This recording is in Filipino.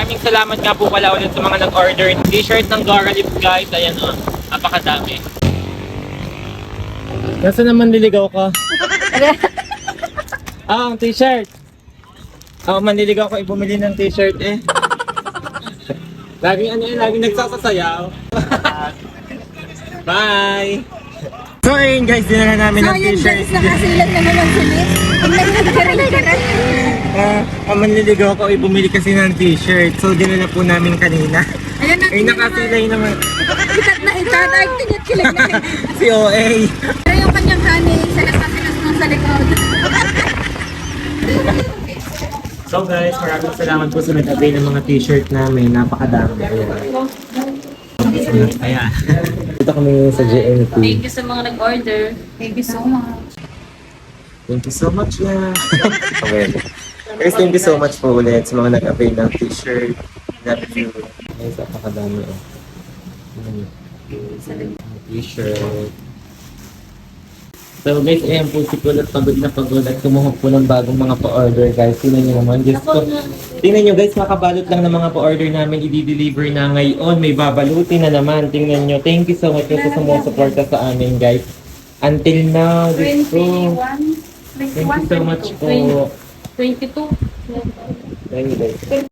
Maraming salamat nga po pala ulit sa mga nag-order ng t-shirt ng Gara Lips guys. Ayan o, napakadami. Nasa naman niligaw ka? Ang t-shirt. Manliligaw ko bumili ng t-shirt eh. Laging nagsasasayaw. Bye! So ayun guys, dinala namin ng t-shirt. So ayun guys, nakasilag naman ang sulit. Ang nagkakaroon. Manliligaw ko bumili kasi ng t-shirt. So dinala po namin kanina. Ayan na. Ay nakasilay naman. Itat na itat. Ay, tingit kilig na. Si OA. Pero yung kanyang honey, salas nung sa likod. So guys, maraming salamat po sa nag-avail ng mga t-shirt namin. Napakadami. Ayan. Dito kami sa JNT. Thank you sa mga nag-order. Thank you so much. Thank you so much na. Okay. Guys, thank you so much po ulit sa mga nag-avail ng t-shirt. Love you. Guys, napakadami oh. T-shirt. So guys, ayan po si Kulot pagod na pagod at kumuha po ng bagong mga pa-order guys. Tingnan nyo naman. Diyos ko. Tingnan nyo guys, makabalot lang ng mga pa-order namin. I-deliver na ngayon. May babalutin na naman. Tingnan nyo. Thank you so much po sa sumusuporta sa amin guys. Until now, Diyos ko. 21, Thank you so much po. 22. Thank you guys.